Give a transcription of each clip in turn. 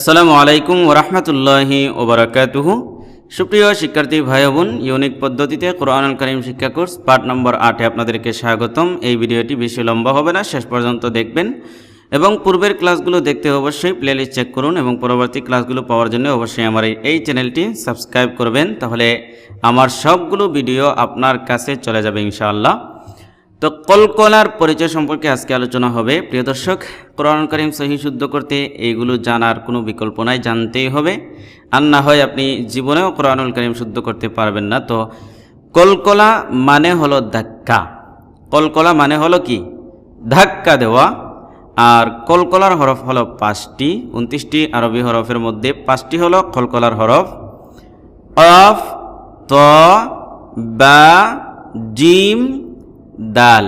আসসালামু আলাইকুম ওরহমতুল্লাহি ওবরাকাতুহু। সুপ্রিয় শিক্ষার্থী ভাই বোন, ইউনিক পদ্ধতিতে কোরআনুল কারীম শিক্ষা কোর্স পার্ট নম্বর 8-এ আপনাদেরকে স্বাগতম। এই ভিডিওটি বেশি লম্বা হবে না, শেষ পর্যন্ত দেখবেন এবং পূর্বের ক্লাসগুলো দেখতে অবশ্যই প্লেলিস্ট চেক করুন এবং পরবর্তী ক্লাসগুলো পাওয়ার জন্য অবশ্যই আমার এই চ্যানেলটি সাবস্ক্রাইব করবেন, তাহলে আমার সবগুলো ভিডিও আপনার কাছে চলে যাবে ইনশাআল্লাহ। তো কলকলার পরিচয় সম্পর্কে আজকে আলোচনা হবে। প্রিয় দর্শক, কোরআনুল কারীম সহিহ শুদ্ধ করতে এইগুলো জানার কোনো বিকল্প নাই, জানতেই হবে, আর না হয় আপনি জীবনেও কোরআনুল কারীম শুদ্ধ করতে পারবেন না। তো কলকলা মানে হলো ধাক্কা। কলকলা মানে হলো কি? ধাক্কা দেওয়া। আর কলকলার হরফ হলো 5টি, 29টি আরবি হরফের মধ্যে 5টি হলো কলকলার হরফ। কফ, ত, বা, জিম, দাল।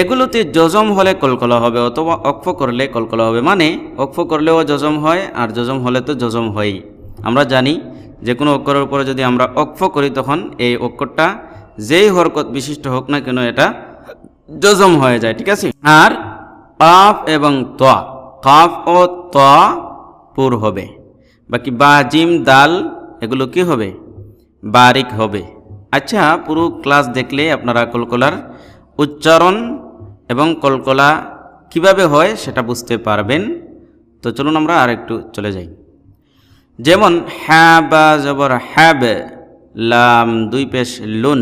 এগুলোতে জজম হলে কলকলা হবে অথবা অক্ফ করলে কলকলা হবে। মানে অক্ফ করলেও জজম হয় আর জজম হলে তো জজম হয়ই। আমরা জানি যে কোনো অক্ষরের উপরে যদি আমরা অক্ফ করি তখন এই অক্ষরটা যেই হরকত বিশিষ্ট হোক না কেন এটা জজম হয়ে যায়, ঠিক আছে। আর কাফ এবং ত, কাফ ও ত পুর হবে, বাকি বা, জিম, দাল এগুলো কি হবে? বারিক হবে। আচ্ছা, পুরো ক্লাস দেখলে আপনারা কলকলার উচ্চারণ এবং কলকলা কিভাবে হয় সেটা বুঝতে পারবেন। তো চলুন আমরা আর একটু চলে যাই। যেমন হ্যাবা জবর হ্যাব, লাম দুই পেশ লুন,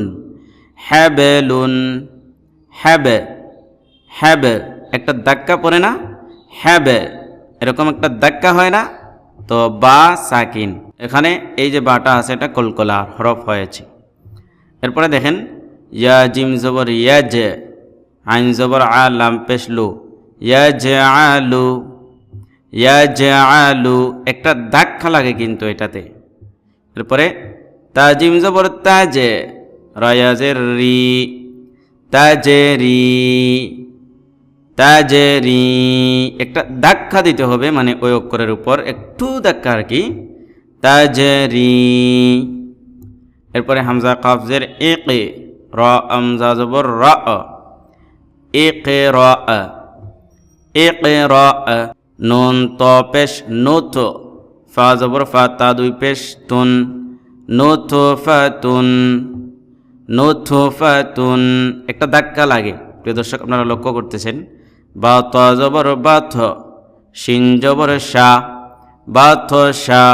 হ্যাবে লুন, হ্যাবে, হ্যাবে একটা ধাক্কা পড়ে না? হ্যাবে এরকম একটা ধাক্কা হয় না? তো বা সাকিন, এখানে এই যে বাটা আছে এটা কলকলা হরফ হয়েছে। এরপরে দেখেন ইয়া জিম জবর ইয়াজ, আইন জবর আ, লাম পেশ লু, ইয়াজ আলু, ইয়াজ আলু একটা ধাক্কা লাগে কিন্তু এটাতে। এরপরে তাজিম জবর তাজে, রায়াজের রি, তাজেরি, তাজেরি একটা ধাক্কা দিতে হবে, মানে ওই অক্ষরের উপর একটু ধাক্কা আর কি, তাজেরি। এরপরে হামজা কাফজের একে, র আমজা জবর র, একে র, একে র, নুন ত পেশ নুত, ফা জবর ফা, তা দুই পেশ তুন, নুথ ফাতুন, নুথ ফাতুন একটা ধাক্কা লাগে। প্রিয় দর্শক, আপনারা লক্ষ্য করতেছেন। বা ত জবর বাথ, শিন জবর শা, বাথ শা,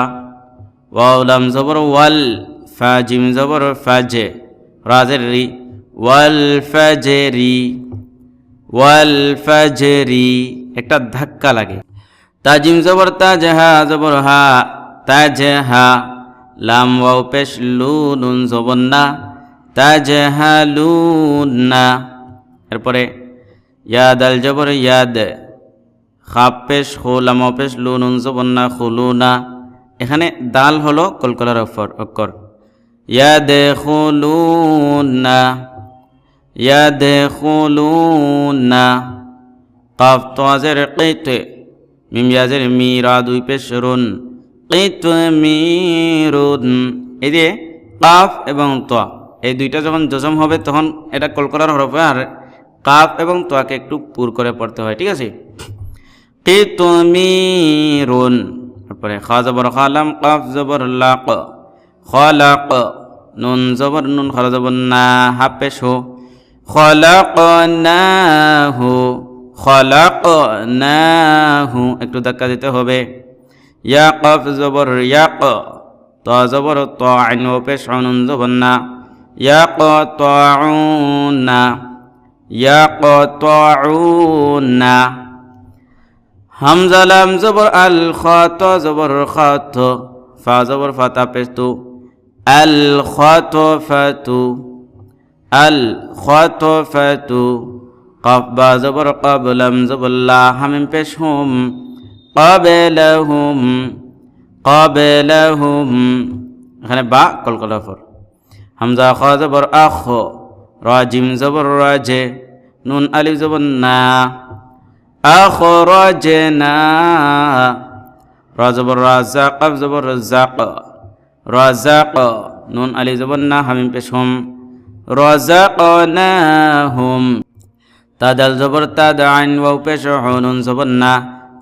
ওয়াও লাম জবর ওয়াল, ফা জিম জবর ফাজে, রাজের রি, ওয়াল ফাজেরি, ওয়াল ফাজেরি একটা ধাক্কা লাগে। তাজিম জবর তাজহা জবর হা, তাজহা, লাম ওয়াও পেশ লু, নুন জবর না, তাজহালুনা। এরপরে ইয়াদ আল জবর ইয়াদ, খাপ পেশ খু, লাম ওয়াও পেশ লু, নুন জবর না, খুলুনা। এখানে দাল হলো কলকলার অক্ষর। ইয়াদখুলুনা, ইয়াদখুলুনা। কাফ তোয়াজের কিত, মিম ইয়াজের মি, রা দুই পেশ রুন, কিতমিরুন। এই যে কাফ এবং তোয়া এই দুইটা যখন জজম হবে তখন এটা কলকলার হরফ হয়, আর কাফ এবং তোয়াকে একটু পুর করে পড়তে হয়, ঠিক আছে। কিতমিরুন। তারপরে খা জবর খা, লাম কাফ জবর লাক, খলাক, নুন জবর নুন, খলা জবর না, হা পেশ হো, খলাকনাহু, খলাকনাহু একটু ধাক্কা দিতে হবে। ইয়া কাফ জবর ইয়াক, ত জবর ত, আইন ওয়াও পেশ নুন জবর না, ইয়াকতাউনা, ইয়াকতাউনা। হামজা লাম জবর আল, খা ত জবর খাত, ফা জবর ফা, তা পেশ তু, আল খাতফাতু, আল খাতফাতু। কাফ বা জবর কাব, লাম জবর লা, হামিম পেশ হুম, কাবলাহুম, কাবলাহুম এখানে বা কলকলা ফর। হামজা খা জবর আখ, রা জিম জবর রাজে, নুন আলিফ জবর না, আখরাজনা, রা জবর রাজা, কাফ জবর রাজাক, রাজাক, নুন আলিফ জবর না, হামিম পেশ হুম, রাজাকনাহুম। তা দাল জবর তা, আইন ওয়াও পেশ হো, নুন জবর না,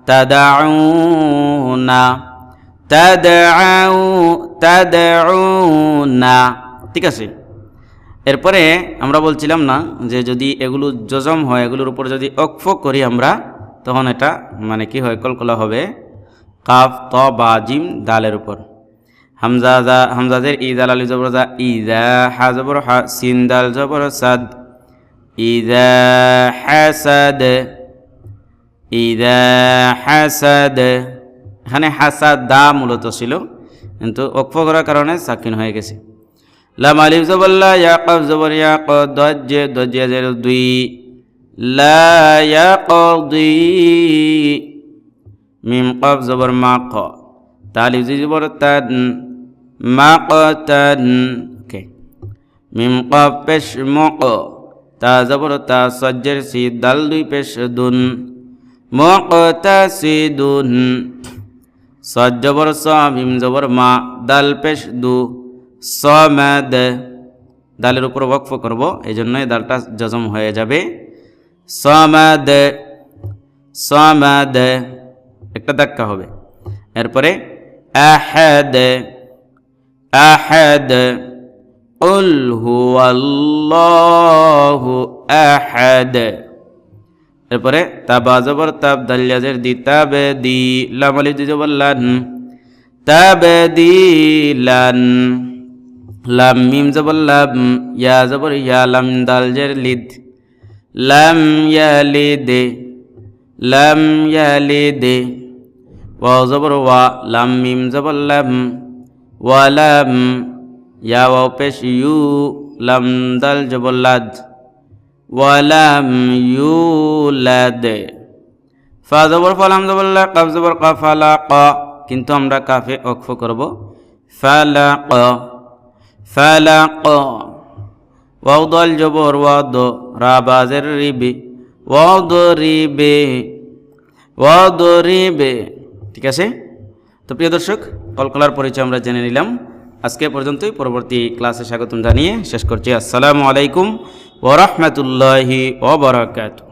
তাদাউনা তাদাউনা। ঠিক আছে, এরপরে আমরা বলছিলাম না যে যদি এগুলো জজম হয়, এগুলোর উপর যদি অক্ফ করি আমরা, তখন এটা মানে কি হয়, কলকলা হবে কাফ ত বা জিম দালের উপর। হামজাদের ই দাল আলি জবর জা, ইজা হা জবর হা, সিন দাল জবর সাদ, ইজা হাসাদ, ইজা হাসাদ। এখানে হাসাদ দা মূলত ছিল, কিন্তু অক্ফ করার কারণে সাকিন হয়ে গেছে। লাম আলিফ জবর লা, ইয়া কাফ জবর ইয়া, ক দজ্জে দজ্জে জের দুই, লা ইয়াকদি, মিম কাফ জবর মা, ক তালিফ জবর তান, মা ক তান। ওকে, মিম কাফ পেশ মক, তা জবর তা, সজ্জের সি, দাল দুই পেশ দুন, মুকতাসিদুন। সদ জবর স, মিম জবর মা, দাল পেশ দু, সমাদ। দালের উপর ওয়াকফ করব, এই জন্যই দালটা জজম হয়ে যাবে। সমাদ, সমাদ, একটা ধাক্কা হবে। এরপরে আহাদ, আহাদ, কুল হুয়াল্লাহু আহাদ। এরপরে তাবা জবর তাব, দালিয়াজের দি, তাবে দি, লাম আলিফ জবর লান, তাবে দি লান। লাম মিম জবর লাম, ইয়া জবর ইয়া, লাম দাল জের লিদ, লাম ইয়ালিদ, লাম ইয়ালিদ। ওয়া জবর ওয়া, লাম মিম জবর লাম, ওয়ালাম, ইয়া ওয়াও পেশ ইউ, লাম দাল জবর লাদ, ওয়ালাম ইউলাদ। ফা জবর ফা, লাম জবর লা, কাফ জবর কা, ফালাক, কিন্তু আমরা কাফে ওয়াকফ করব, ফালাক, ফালাক। ওয়াও দাল জবর ওয়াদ, রা বাজের রিবে, ওয়াদরিবে, ওয়াদরিবে। ঠিক আছে, তো প্রিয় দর্শক, কলকলার পরিচয় আমরা জেনে নিলাম। আজকে পর্যন্তই, পরবর্তী ক্লাসে স্বাগতম জানিয়ে শেষ করছি। আসসালামু আলাইকুম ওয়া রাহমাতুল্লাহি ওয়া বারাকাতুহু।